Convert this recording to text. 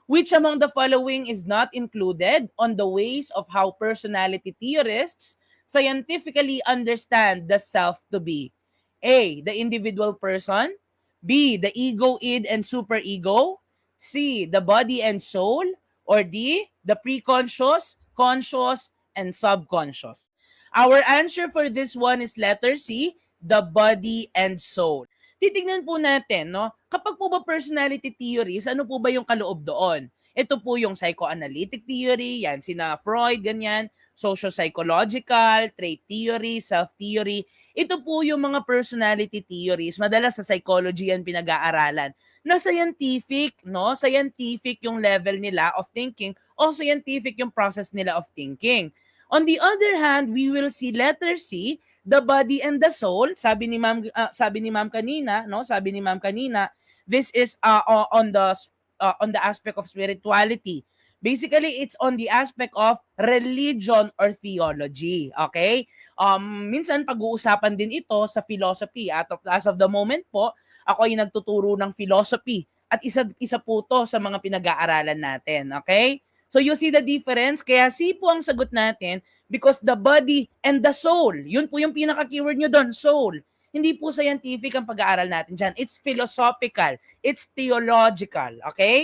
Which among the following is not included on the ways of how personality theorists scientifically understand the self to be? A. The individual person. B. The ego, id, and superego. C. The body and soul. Or D. The preconscious, conscious, and subconscious. Our answer for this one is letter C, the body and soul. Titingnan po natin, no? Kapag po ba personality theories, ano po ba yung kaloob doon? Ito po yung psychoanalytic theory, yan, sina Freud, ganyan, socio-psychological, trait theory, self-theory. Ito po yung mga personality theories, madalas sa psychology yan pinag-aaralan, na scientific, no? Scientific yung level nila of thinking o scientific yung process nila of thinking. On the other hand, we will see letter C, the body and the soul. Sabi ni Ma'am kanina, no? Sabi ni Ma'am kanina, this is on the aspect of spirituality. Basically, it's on the aspect of religion or theology. Okay? Minsan pag-uusapan din ito sa philosophy. As of the moment po, ako ay nagtuturo ng philosophy. At isa po to sa mga pinag-aaralan natin. Okay? So you see the difference? Kaya C po ang sagot natin because the body and the soul, yun po yung pinaka-keyword nyo doon, soul. Hindi po scientific ang pag-aaral natin dyan. It's philosophical. It's theological. Okay?